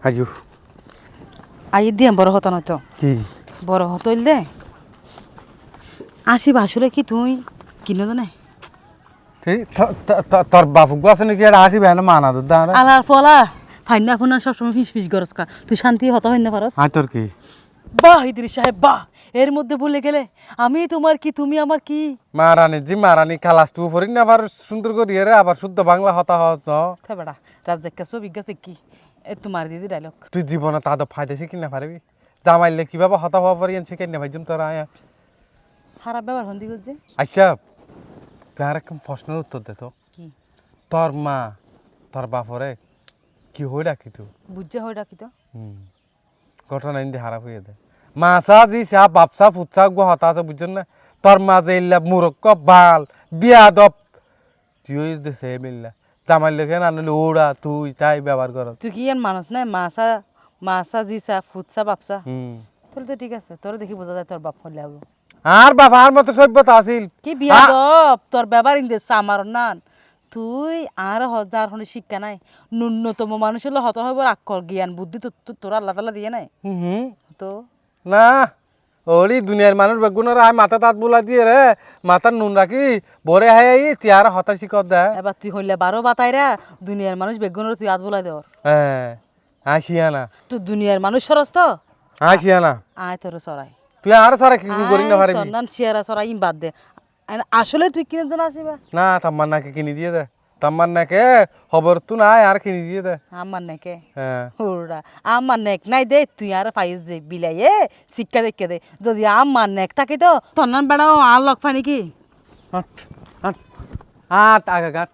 আইও I দিয়ে বড় হতো নয়তো কি বড় হতইল দে আসি বাসুরে কি তুই কিনো তো নাই তোর বাপুক আছে নাকি আর আসি বেন মানা দুধ আলার ফলা ফাইনা ফোনা সবসময় ফিস ফিস গরস কা তুই শান্তি হতা হইনা পারস আয় তোর কি বাহ ইদ্রিস সাহেব বাহ এর মধ্যে বলে গেলে আমি তোমার কি তুমি আমার কি মারানি জি মারানি খালাস টু ফরিন আবার সুন্দর করি রে আবার শুদ্ধ বাংলা হতা হত থা বেড়া রাজ্জাক্কা সব বিজ্ঞাসে কি এ তোমার দিদি ডায়লগ তুই জীবনে তা তো ফায়দা শিখি না পারবি জামাইলে কিভাবে হতা হওয়া পারি শিখাই না ভাইজুম তোরা খারাপ ব্যবহার হন্দি করছে আচ্ছা তুই আর একটা প্রশ্নের উত্তর দে তো কি তোর মা তোর বাপরে কি হয়ে রাখি তুই বুঝছে হয় ডাকি তো ঘটনা ইন্দি খারাপ হয়ে দে মাসা জি সা বাপসা ফুটসা গো হতা আছে বুঝছেন না তোর মা যে ইল্লা মুরক্ক বাল বিয়াদব তুই ইজ দে সেম ইল্লা জামাই লেখে না নলে ওড়া তুই তাই ব্যবহার কর তুই কি আর মানুষ না মাসা মাসা জিসা ফুটসা বাপসা হুম তোর তো ঠিক আছে তোর দেখি বোঝা যায় তোর বাপ হলে হবো আর বাবার মতো সভ্যতা আছিল কি বিয়াদব তোর ব্যবহার ইন্দে সামার নান তুই আর হাজার হনে শিক্ষা নাই ন্যূনতম মানুষ হলে হত হইব আক্কল জ্ঞান বুদ্ধি তোর আল্লাহ তাআলা দিয়ে নাই হুম তো না ওলি দুনিয়ার মানুষ বেগুনের আয় মাথা তাত বুলা দিয়ে রে মাথার নুন রাখি বরে হাই তিয়ার হতা শিকত দে এবার তুই হইলে 12 বাতাইরা দুনিয়ার মানুষ বেগুনের তুই আত বলাই দেওয়ার হ্যাঁ আসিয়া না তুই দুনিয়ার মানুষ সরস তো আসিয়া না আয় তোর সরাই তুই আর সারা কি করি না পারবি তোর নান শিয়ারা সরাই বাদ দে আসলে তুই কিনে জন আসিবা না তাম্মান্নাকে কিনে দিয়ে দে তাম্মান্নাকে খবর তো নাই আর কিনে দিয়ে দে আমার নাকে হ্যাঁ ওরা আমার নেক নাই দে তুই আর পাইস যে বিলাইয়ে শিক্ষা দেখে দে যদি আমার নেক থাকে তো তোর নান বেড়াও আর লগ পাই নাকি আট আট আট আগা গাট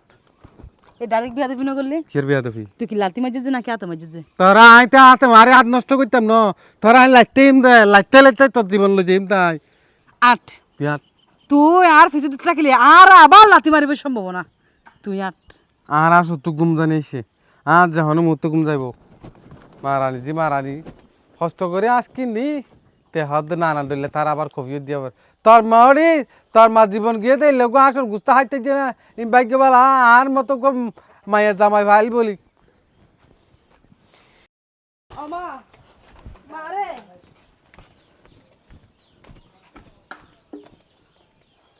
এই ডাইরেক্ট বিয়া দিবি না করলি কির বিয়া দফি তুই কি লাতি মাজিস নাকি হাতে মাজিস তোরা আইতে আতে মারে হাত নষ্ট করতাম ন তোরা আই লাইতেইম দে লাইতে লাইতে তোর জীবন লই যাইম তাই 8 বিয়া তুই আর ফিসে দিতে থাকলে আর আবার লাতি মারিবে সম্ভাবনা তুই 8 আর আর সত্য গুম জানিছে আর যখন মুত গুম যাইব মারানি জি মারানি কষ্ট করে আস কিনি তে হদ না না দিলে তার আবার কবিও দিয়ে তোর মাওরি তোর মা জীবন গিয়ে দে লোক আসল গুস্তা হাইতে যে না ইম ভাগ্য বালা আর মতো কম মায়ের জামাই ভাইল বলি আমা মারে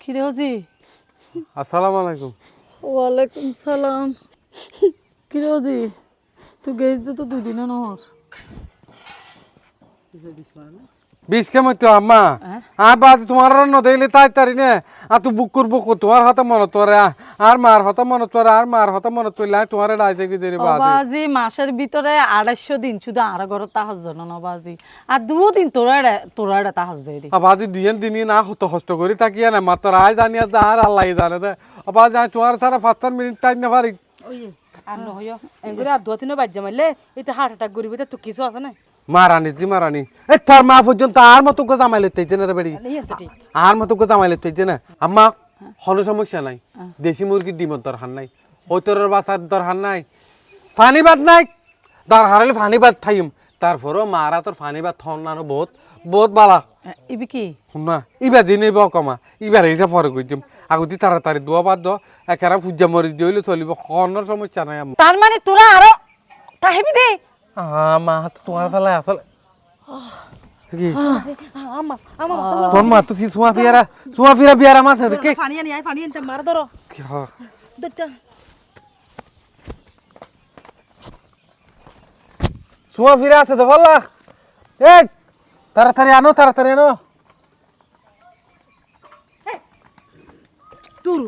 কি রে ওজি আসসালামু আলাইকুম ওয়ালাইকুম সালাম কি রে ওজি তুই গেছ তো 2 দিন নহর বিশ কেমন তো আম্মা আর বাদ তোমার ন দেইলে তাই তারি নে আর তুই বুক করবো তোমার হাতে মনে তোরে আর মার হাতে মনে তোরে আর মার হাতে মনে তোলে তোমার রাইতে কি দেরি বাদ বাজি মাসের ভিতরে 250 দিন শুধু আর ঘর তাহাজ জন না বাজি আর 2 দিন তোরা তাহাজ দেই দি আবাদি দুইন দিনই না হতো কষ্ট করি তাকিয়া না মাত্র আয় জানিয়া দা আর আল্লাহ জানে দে আবার যাই তোমার সারা 5 মিনিট টাইম না পারি ওই আর নহয় এগুলো আর 2-3 বাজ্যা মারলে এতে হার্ট অ্যাটাক করিবে তো কিছু আছে না মারানি জি মারানি এই তোর মা পর্যন্ত আর মতো গো জামাই লইতে না রে বেড়ি এই তো ঠিক আর মতো গো জামাই লইতে না আম্মা কোনো সমস্যা নাই দেশি মুরগির ডিমের দরকার নাই ওইতরের বাসার দরকার নাই পানি ভাত নাই দরকার হলে পানি ভাত খাইম তারপরও মারা তোর পানি ভাত থনানো বহুত বহুত বালা ইবি কি শুনা ইবার দিনে কমা ইবার হিসাব পরে কইছিম আগুতি তাড়াতাড়ি দোয়া বাদ দ একেরা পূজা মরি দিলে চলিব কোনো সমস্যা নাই আম্মা তার মানে তোরা আরো তাহিবি দে মা তো তোমার ফেলায় আসলে কি আমা আমা তোর মা তো সুয়া ফিরা বিয়ারা মাছ কে পানি আনতে মার ধরো কি হয় দেখতে সুয়া ফিরা আছে তো বললা এই তাড়াতাড়ি আনো তুরু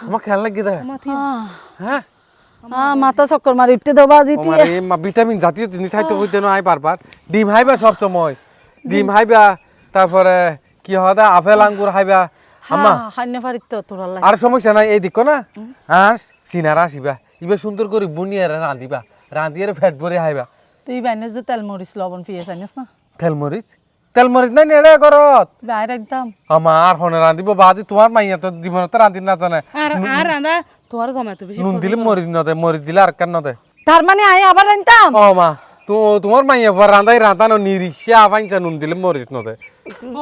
আমার খেয়াল লাগি দে হ্যাঁ মাথা চক্কর মারি উঠতে দাও বাজি আমার এই ভিটামিন জাতীয় জিনিস খাইতে হইতে না আই বারবার ডিম খাইবা সব সময় ডিম খাইবা তারপরে কি হয় আপেল আঙ্গুর খাইবা আম্মা খাইনে পারি তো তোরা লাগে আর সমস্যা নাই এই দেখো না হ্যাঁ সিনারা আসিবা ইবা সুন্দর করে বুনিয়ে রাঁধিবা রাঁধিয়ে ফ্যাট ভরে খাইবা তুই বাইনে যে তেল মরিচ লবণ পিয়াজ আনিস না তেলমরিচ নাই নেড়ে করত বাইরে একদম আমার হনে রাঁধিব বাজি তোমার মাইয়া তো জীবনে তো রাঁধি না জানে আর রান্দা তোমার জমা তো বেশি নুন দিলে মরিচ দিলে আর কান নদে তার মানে আই আবার আনতাম ও মা তোমার মাইয়া পর রাঁধানো নিরিশা আপাইছা নুন দিলে মরিচ নদে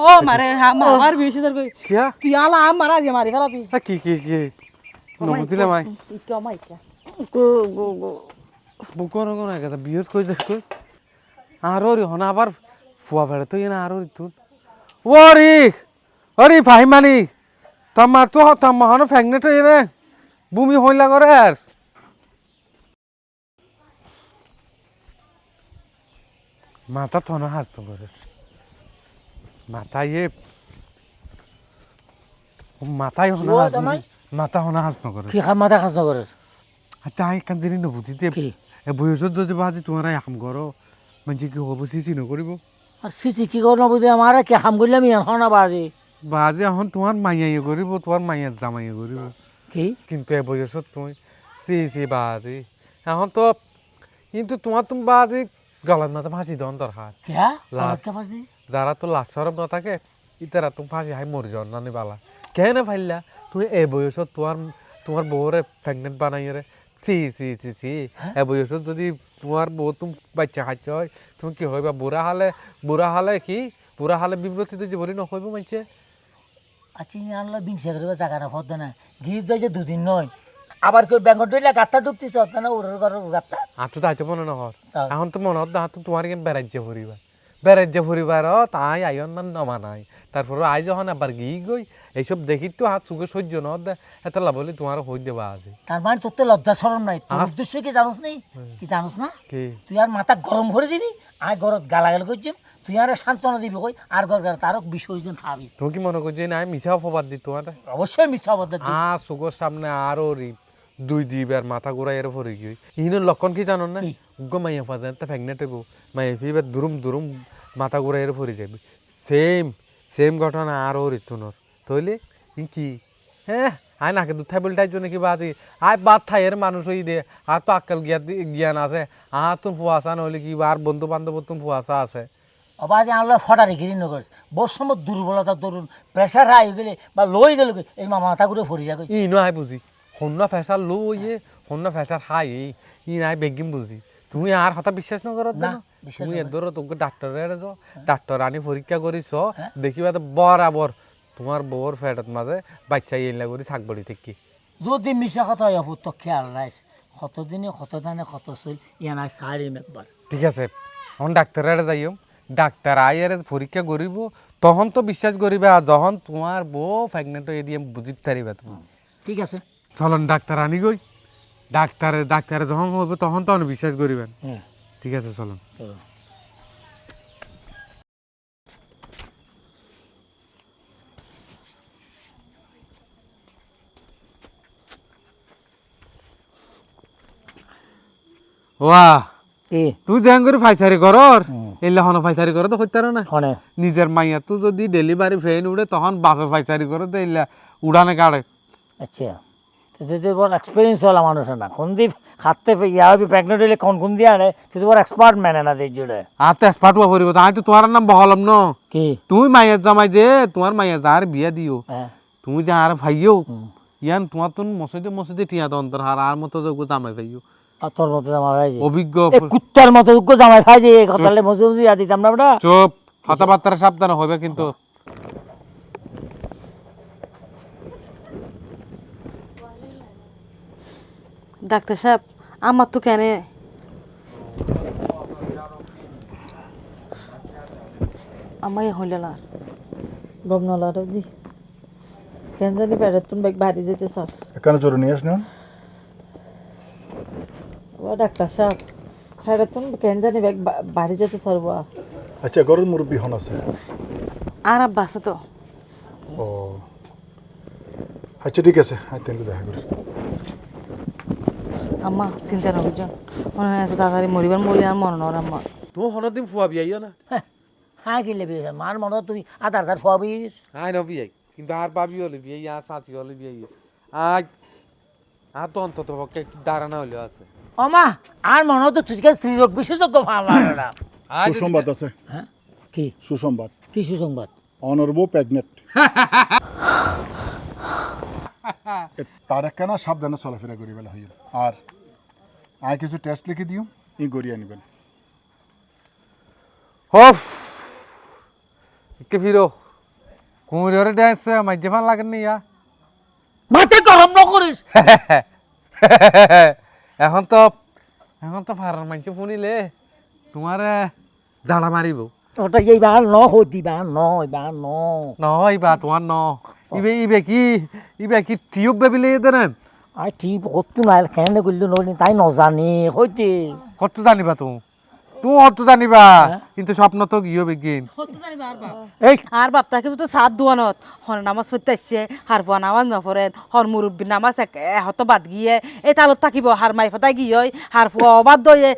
ও মারে আমার বেশি দর কই কিয়া তুই আলা মারা যে মারি ফেলাবি কি নুন দিলে মাই ইকা মাইকা বুকর কোন গেছে বিয়স কই দেখ কই আর ওরি হন আবার ফুয়া ফেড়ে তুই না আর ওরি তুই ওরি ওরি ফাহিমানি তোমা তো তোমা হন ফ্যাগনেট হই রে ভূমি হইলা করে আর মাথা তো না হাসতো করে মাথা ইয়ে মাথায় হনা মাথা হনা হাসতো করে কি খাম মাথা খাস নগরের আচ্ছা আই কান দিন বুঝিতে কি এ বয়সত যদি বাজি তোমার হাম করো মানে কি হবো সিসি নকরিব আর সিসি কি করো না বুঝে আমার কি হাম করলাম এখন না বাজে বাজে এখন তোমার মাইয়াই করিব তোমার মাইয়ার জামাই করিব কি কিন্তু এ বয়সত তুমি সিসি বাজি এখন তো কিন্তু তোমার তুমি বাজি গলার মাথা ফাঁসি দেওয়ার দরকার क्या লাশ। क्या फांसी যারা তো লাশ সরব না থাকে ইতারা তুমি ফাঁসি হাই মরি যাও না বালা কেন ফাইলা তুমি এ বয়সত তোমার তোমার বউরে প্রেগনেন্ট বানাই রে সি সি সি সি এ বয়সত যদি তোমার বউ তুমি বাচ্চা খাচ্ছ হয় তুমি কি হইবা বুড়া হালে কি বুড়া হালে বিব্রতিতে জীবনী নকইব মাইছে আচ্ছা আনলো বিংশে করে জায়গা না ফদ না গিয়ে যাইছে দুদিন নয় আবার কেউ ব্যাঙ্গট ধরলে গাত্তা ঢুকতেছ না ওর ঘর গাত্তা আতো তো আইতো মনে নহর তাও। এখন তো মনে হত না হাত তোমার কেন বেড়াজ্য ফুরিবার তাই আইন না নমা নাই তারপর আই যখন আবার গিয়ে গই এইসব দেখি তো হাত চুকে সহ্য ন দে এত লাভলি তোমার হই দেবা আছে তার মানে তোর তো লজ্জা শরম নাই তোর উদ্দেশ্য কি জানোস নি কি জানোস না কি তুই আর মাথা গরম করে দিবি আর ঘরত গালাগাল করছিস তুই আর সান্ত্বনা দিবি কই আর ঘর তারও বিষয় জন খাবি তুমি কি মনে করছি না মিশা অপবাদ দি তোমার অবশ্যই মিথ্যা অবদান চোখের সামনে আরো দুই দিবার মাথা ঘুরাই এর পরে গিয়ে ইহনের লক্ষণ কি জানো না কি? উগ্র মাইয়া ফাজেন তা প্রেগনেন্ট হইব মাইয়া ফিবার দুরুম মাথা ঘুরাই এর পরে যাবে সেম ঘটনা আরো ঋতুনর তইলে কি হ্যাঁ আয় নাকে দুধ থাই বলটাই জন্য কি বাজি আয় বাদ থাই এর মানুষ হই দে আর তো আক্কাল জ্ঞান আছে আর তুমি ফুয়াশা নহলে কি আর বন্ধু বান্ধব তুমি ফুয়াশা আছে অবাজে আনলো ফটারি গিরি নগর বড় সময় দুর্বলতা দরুন প্রেশার হাই গেলে বা লই গেলে এই মাথা ঘুরে ফরি যাবে ই নয় বুঝি সন্না ফেসার লো ইয়ে সন্না ফেসার হাই ই নাই বেগিম বুঝি তুমি আর কথা বিশ্বাস ন করত না, না বিশ্বাস তুমি নকরি। এর ধরো তোকে ডাক্তারের যাও ডাক্তার আনি পরীক্ষা করিস দেখিবা তো বরাবর তোমার বউর ফ্যাটত মাঝে বাচ্চা ইলা করি শাকবাড়ি থেকে যদি মিশা কথা হয় অপুর তো খেয়াল রাইস কতদিনে কত দানে কত চল ইয়া নাই সারিম একবার ঠিক আছে এখন ডাক্তারের যাইও ডাক্তার আইয়ের পরীক্ষা করিব তখন তো বিশ্বাস করিবে আর যখন তোমার বউ প্রেগনেন্ট হয়ে দিয়ে বুঝিতে পারিবে তুমি ঠিক আছে চলন ডাক্তার আনি গই ডাক্তারে যখন হবে তখন তো বিশ্বাস করিবেন হুম ঠিক আছে চলুন চলো ওয়া কি তুই দেন করে ফাইসারি করর এলে হন ফাইসারি করে তো হইতার না হনে নিজের মাইয়া তো যদি ডেলিভারি ফেন উড়ে তখন বাপে ফাইসারি করে তো এলে উড়ানে কাড়ে আচ্ছা তো তুই বড় এক্সপিরিয়েন্স হলা মানুষ না কোন দি খাতে ইয়া বি প্রেগনেন্ট হলে কোন দিয়া আনে তুই বড় এক্সপার্ট ম্যান না দেই জুড়ে আর তো এক্সপার্ট হওয়া পড়িব তাই তো তোমার নাম বহলাম ন কি তুমি মাইয়া জামাই যে তোমার মাইয়া যার বিয়া দিও হ্যাঁ তুমি যে আর ভাইও ইয়ান তোমার তো মসজিদে টিয়া তো অন্তর আর মতো তো জামাই ভাইও আর তোর মতো জামা ভাই যে অভিজ্ঞ এ কুত্তার মতো উগ্র জামাই ভাই যে কথালে মজুরি দিয়া দিতাম না আমরা চুপ কথাবার্তা সাবধান হবে কিন্তু ডাক্তার সাহেব আমার তো কেন আমায় হইল না গমনলা জি কেন জানি পেটের ব্যাগ বাড়ি যেতে স্যার এখানে জোরে নিয়ে আসলেন ও ডাক্তার সাহেব পেটের কেন জানি ব্যাগ বাড়ি যেতে স্যার বা আচ্ছা ঘরের মুরব্বী হন আছে আর আব্বা আছে তো ও আচ্ছা ঠিক আছে আই তেন দেখা করি আম্মা চিন্তা নকরছেন মনে হয় এত তাড়াতাড়ি মরিবার মরি আর মনে নর আম্মা তুমি হনদিন ফুয়া বিয়াইও না হ্যাঁ কি লেবি মার মনে তুই আধার কার্ড ফুয়াবি আই ন বিয়াই কিন্তু আর বাবি হলে বিয়াই আর সাথী হলে বিয়াই আজ আর তো অন্তত পক্ষে একটু দাঁড়ানো হলেও আছে অমা আর মনে তো তুই স্ত্রীরোগ বিশেষজ্ঞ ভালো লাগে না সুসংবাদ আছে হ্যাঁ কি সুসংবাদ কি সুসংবাদ অনর্ব প্রেগনেন্ট তার একখানা সাবধানে চলাফেরা করি বেলা হইল আর আয় কিছু টেস্ট লিখে দিও ই গড়িয়ে নেবেন হফ কে ফিরো কুমুরে ড্যান্স মাঝে ফান লাগেন নি ইয়া মাথা গরম ন করিস এখন তো ফারার মানছে শুনিলে তোমার জ্বালা মারিব ওটা এই বাগান ন হতি বাগান ন বাগান ন নহয় বা তোমার ইবে কি টিউব বেবিলে দেন আর ঠিক কত নাই কেন করলি নলি তাই নজানি হইতে কত জানিবা তুমি অত জানিবা কিন্তু স্বপ্ন তো গিয়ে বিজ্ঞান এই আর বাপ তাকে তো সাত দোয়ানত হর নামাজ পড়তে আসছে হার ফুয়া নামাজ নফরেন হর মুরব্বী নামাজ হত বাদ গিয়ে এই তালত থাকিব হার মাই ফতাই গিয়ে হার ফুয়া অবাদ দয়ে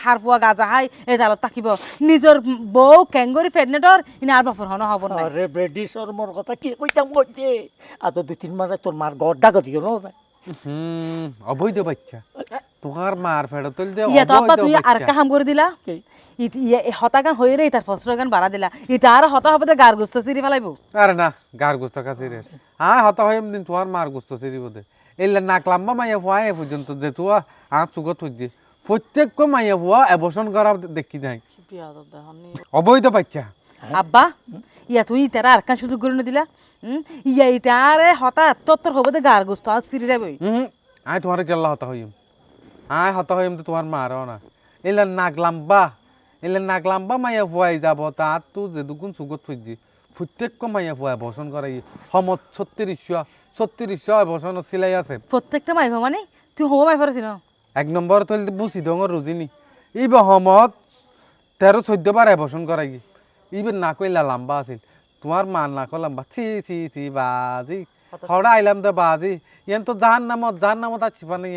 হার ফুয়া গাজা হাই এই তালত থাকিব নিজের বউ কেঙ্গরি প্রেগনেটর ইনি আর বাপর হন হব না আরে ব্রেডিসর মোর কথা কি কইতাম কইতে আর তো 2-3 মাস তোর মার গড় গতিও ন যায় অবৈধ বাচ্চা তোমার মার ফেরত তুল দে ইয়া তো আব্বা তুই আর একটা হাম করে দিলা হতাগান হয়ে রে তার ফসরগান বাড়া দিলা এটা আর হতা হবে গার গোস্ত চিরি ফেলাইবো আরে না গার গুস্ত কাছে রে হ্যাঁ হতা হইম দিন তোমার মার গুস্ত সিরি বদে এলা নাক লাম্বা মাইয়া ফুয়া এ পর্যন্ত যে তুয়া চুগত হই দি প্রত্যেক মাইয়া ফুয়া এবসন করা দেখি যাই অবৈধ বাচ্চা আব্বা ইয়া তুই তারা আর কান সুযোগ করে দিলা ইয়া এটা আরে হঠাৎ তোর হবে গার গোস্ত আর চিরি যাবই আয় তোমার কেল্লা হতা হইম তো তোমার মারও না এলা নাক লাম্বা মাইয়া ফুয়াই যাব তা তু যে দুগুণ চুগত হই দি প্রত্যেক মাইয়া ফুয়া বসন করাই সমত 3600 বসন সিলাই আছে প্রত্যেকটা মাইব মানে তুই হবো মাই ফেরাছি না 1 নম্বর তৈল বুঝি ডঙর রুজিনি ইবে সমত 13-14 বার এবসন করাই ইবে না কইলা লম্বা আছিল তোমার মা না কো লম্বা ছি বাজি হড়া আইলাম তো বাজি ইয়ান তো জাহান নামত আছে পানি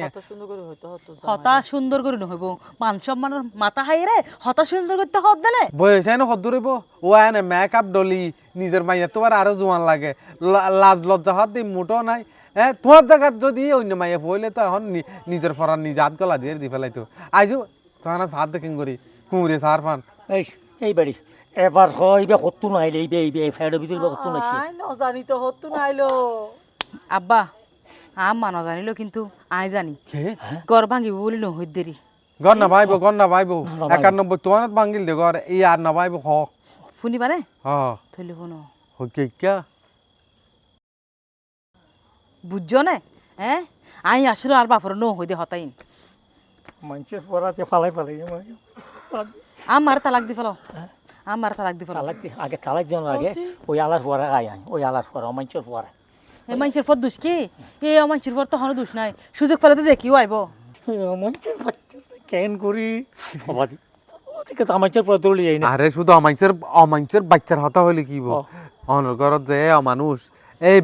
হতা সুন্দর করে নহইব মান সম্মানের মাথা হাই রে হতা সুন্দর করতে হদ দেনে বয়সে না হদ রইব ও আনে মেকআপ ডলি নিজের মাইয়া তোমার আরো জোয়ান লাগে লাজ লজ্জা হাত দি মুটো নাই তোমার জায়গা যদি অন্য মাইয়া পইলে তো এখন নিজের ফরার নিজ হাত গলা দিয়ে দি ফেলাইতো আইজো তোমার হাত দেখেন করি কুমড়ে সার পান এই বাড়ি এবার হইবে কত নাইলে এই ফেড়ে ভিতর কত নাইছে নজানি তো হতো নাইলো আব্বা আম্মা ন জানিলো কিন্তু আই জানি গড় ভাঙিব বলি নহই দেরি গর না ভাইবো 91 তোমার বাঙ্গিল দে গর এই আর না ভাইবো হ শুনিবা নে হ থইলে শুনো হকে কিয়া বুঝছো না আই আসলে আর বাপর ন হই দে হতাইন মানুষের পড়াতে ফালাই আমার তালাক দি ফেলো আমার তালাক দি ফেলো আগে তালাক দিন আগে ওই আলার পড়া আয় ওই আলার পড়া মানুষের পড়া এই মানুষের পর দোষ কি এই মানুষের পর তখন দোষ নাই সুযোগ পেলে তো দেখিও আইব মানুষের কেন করি ঠিক আছে মানুষের পর দৌড়ি যাই না আরে শুধু অমাঞ্চের বাচ্চার হতা হইলে কি অনগরত যে মানুষ এই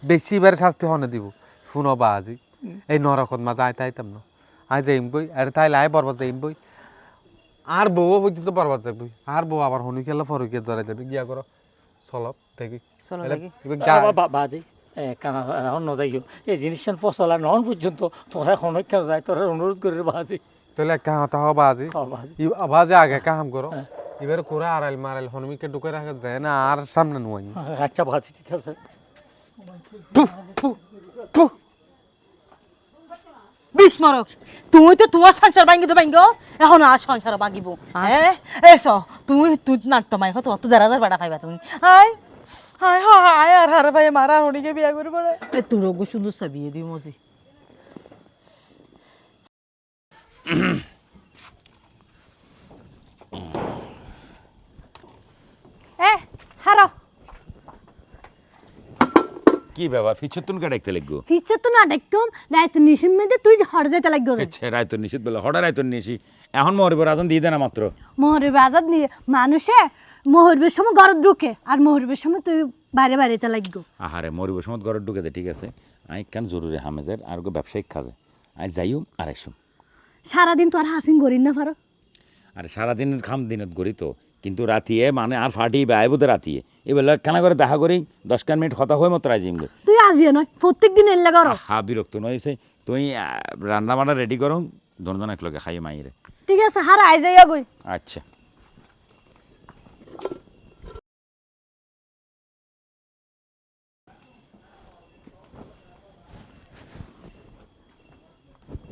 বেশিবার শাস্তি হনে দিব শুনো বা আজি এই নরকত মা যাই তাইতাম না আই যাইম বই আরে তাইলে আই বরবাদ যাইম বই আর বউ পর্যন্ত বরবাদ যাবই আর বউ আবার হনু খেলা ফরুকে ধরে যাবে গিয়া করো চলপ দেখি চলো দেখি বাজি কানা এখন নজাইও এই জিনিসটা ফসলা নহন পর্যন্ত তোরা সমীক্ষা যায় তোরা অনুরোধ করে বাজি তাহলে একটা হাতা হবা আজি বাজে আগে কাম করো এবার করে আড়াইল মারাইল হনুমিকে ঢুকে রাখা যায় না আর সামনে নুয়াই আচ্ছা বাজি ঠিক আছে বিষ মারক তুই তো তোমার সংসার ভাঙ্গি এখন আর সংসার ভাঙিব এসো তুই নাট্য মাই তো অত দেড় বেড়া খাইবা তুমি হাই হাই হাই আর হারে ভাই মারা হনিকে বিয়া করি পড়ে তোর গো সুন্দর সা বিয়ে দি মজি হারো কি ব্যাপার ফিচর তুন কে ডাকতে লাগবো ফিচর তো না ডাকতাম রাত নিশির মধ্যে তুই হর যেতে লাগবে আচ্ছা রায়ত নিষিদ্ধ বলে হঠাৎ রায়ত নিয়েছি এখন মহরিবর আজান দিয়ে দেনা মাত্র মোহরের আজাদ নিয়ে মানুষে মোহরবের সময় ঘর ঢুকে আর মোহরবের সময় তুই বাইরে বাইরেতে লাগবো আহারে মরিবর সময় ঘরে ঢুকে দে ঠিক আছে আই কেন জরুরি হামেজের আর ব্যবসায়িক কাজে আই যাইও আর আসুম সারাদিন তো আর হাসিন করিন না পারো আরে সারাদিনের খাম দিনত করি তো কিন্তু রাতিয়ে মানে আর ফাটি আইব তো রাতিয়ে এবেলা কেনা করে দেখা করি 10 মিনিট কথা হয়ে মতো রাজিম তুই আজিও নয় প্রত্যেক দিন এলে করো হা বিরক্ত নয়ছে তুই রান্না বান্না রেডি করো দুজন একলগে খাইয়ে মাইরে ঠিক আছে হার আই যাইয়া গই আচ্ছা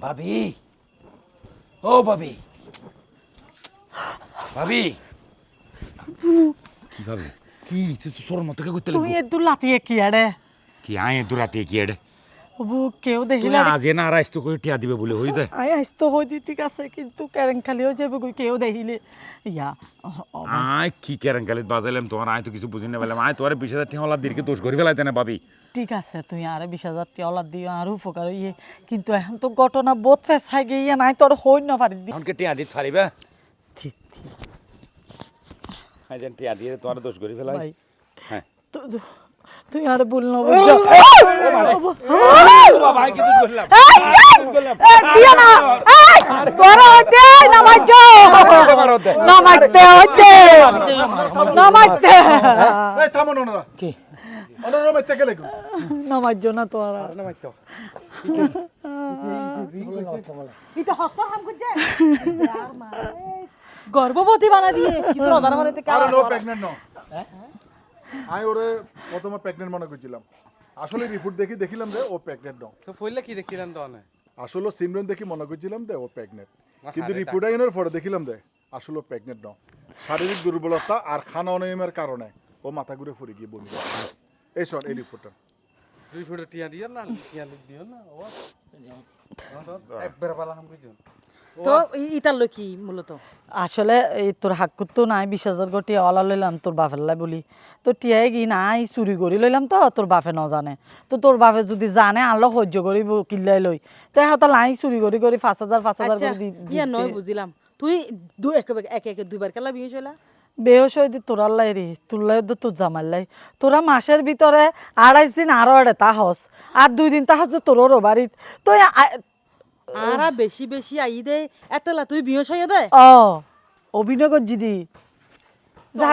ভাবি ও ভাবি ভাবি কি ভাবি কি তোর মতো কে করতে তুই এ দুলাতিয়ে কি আরে কি আয় দুরাতে কি এডে হবু কেউ দেখিলে তুমি আজে না আর আসতো করে টিয়া দিবে বলে হই দে আই আসতো হইদি ঠিক আছে কিন্তু কেরেং খালি হয়ে যাবে কই কেউ দেখিলে ইয়া আয় কি কেরাঙ্কালিত বাজাইলাম তোমার আয় তো কিছু বুঝি না পেলাম আয় তোমার 20,000 টাকা হলা দিরকে দোষ করি ফেলাইতে না ভাবি ঠিক আছে তুই আরে 20,000 টাকা ওলা দিও আর উপকার ইয়ে কিন্তু এখন তো ঘটনা বহুত ফেসাই গিয়ে নাই তোর হই না পারি দি এখন কে টিয়া দিতে পারিবা আয় যেন টিয়া দিয়ে তোমার দোষ করি ফেলাই ভাই হ্যাঁ তুই আর বল না বাবা কি দোষ করলাম দিও না এই বড় হতে নামাজো নামাজতে হতে নামাজতে এই থামুন ওনারা কি ওনারা মাইতে গেলে নামাজো না তো আর এটা হক হাম করছে গর্ভবতী বানা দিয়ে কিছু অজানা মানে আরে নো প্রেগন্যান্ট নো আমি ওরে প্রথমে প্রেগন্যান্ট মনে করছিলাম আসলে রিপোর্ট দেখিলাম যে ও প্রেগন্যান্ট নো তো ফইলে কি দেখিলেন তো অনে আসলে সিমরন দেখি মনে করছিলাম যে ও প্রেগন্যান্ট কিন্তু রিপোর্ট আইনের পরে দেখিলাম যে আসলে প্রেগন্যান্ট নো শারীরিক দুর্বলতা আর খানা অনিয়মের কারণে ও মাথা ঘুরে পড়ে গিয়ে বমি করে এই শোন এই রিপোর্টটা রিপোর্টে টিয়া দিও না টিয়া দিও না ও একবার বালা হাম কইছো তো ইতার লই কি মূলত আসলে এই তোর হাক্কুত তো নাই 20,000 কোটি অলা লইলাম তোর বাপের লাই বলি তো টিয়াই কি নাই চুরি করি লইলাম তো তোর বাপে ন জানে তো তোর বাপে যদি জানে আনলো সহ্য করিব কিল্লাই লই তো হাতা লাই চুরি করি 5,000 করে দি ইয়া নয় বুঝিলাম তুই একে একে দুইবার খেলা বিয়ে হইলা বেহস হয়ে দি তোরার লাই রে তোরলাই তো তোর জামার লাই তোরা মাসের ভিতরে 28 দিন আরো এড়ে তাহস আর 2 দিন তাহস তোরও বাড়িত তো আরা বেশি বেশি আই দে এতলা তুই বিয়ে হইয়া দে অভিনয় করছি দি যা